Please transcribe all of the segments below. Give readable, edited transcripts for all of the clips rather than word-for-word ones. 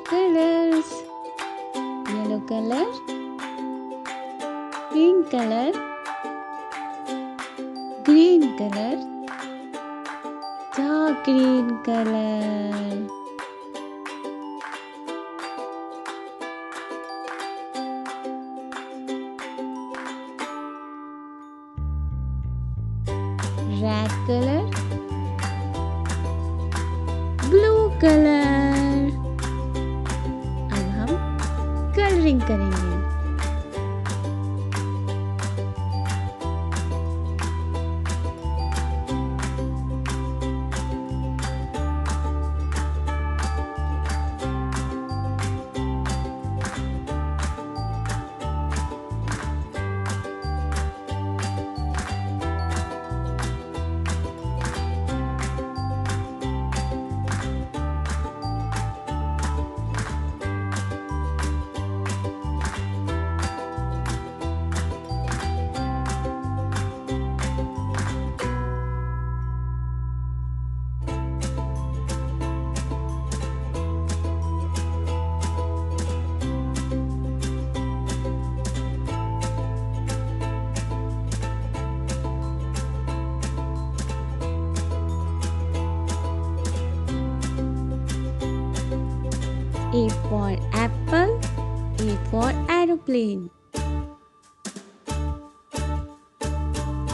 colors. Yellow color, pink color, green color, dark green color. Red color, blue color. अब हम colouring करेंगे. A for apple, A for aeroplane.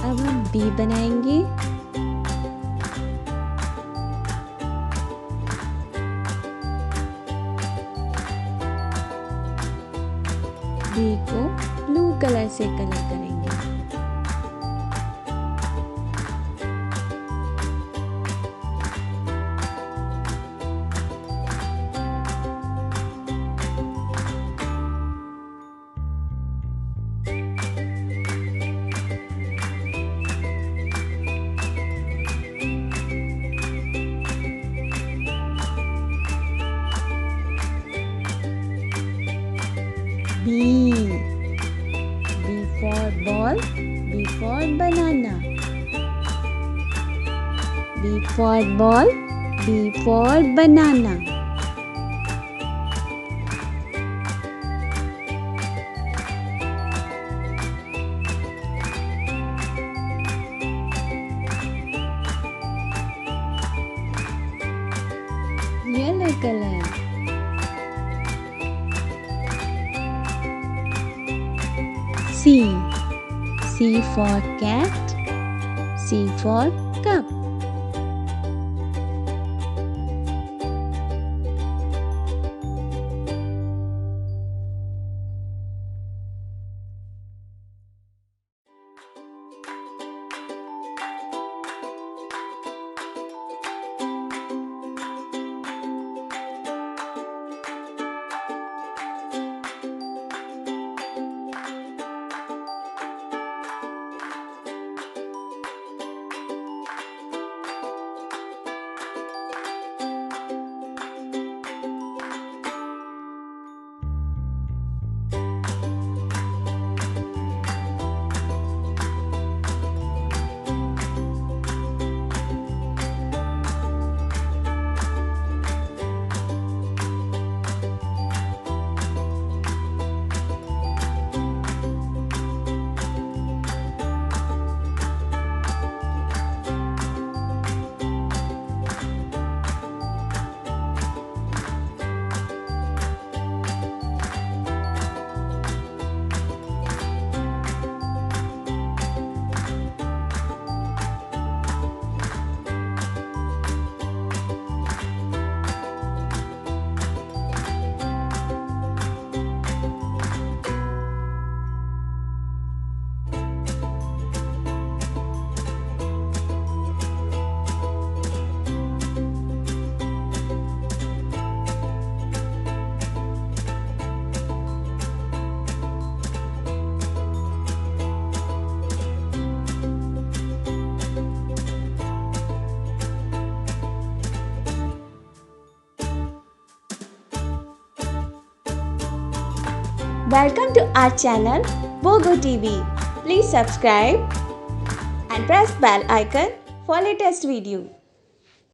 अब हम B बनाएंगे. B को blue colour से colour करेंगे. B for ball, B for banana. B for ball, B for banana. Yellow color. C for cat, C for cup. Welcome to our channel Bogo TV. Please subscribe and press bell icon for latest video.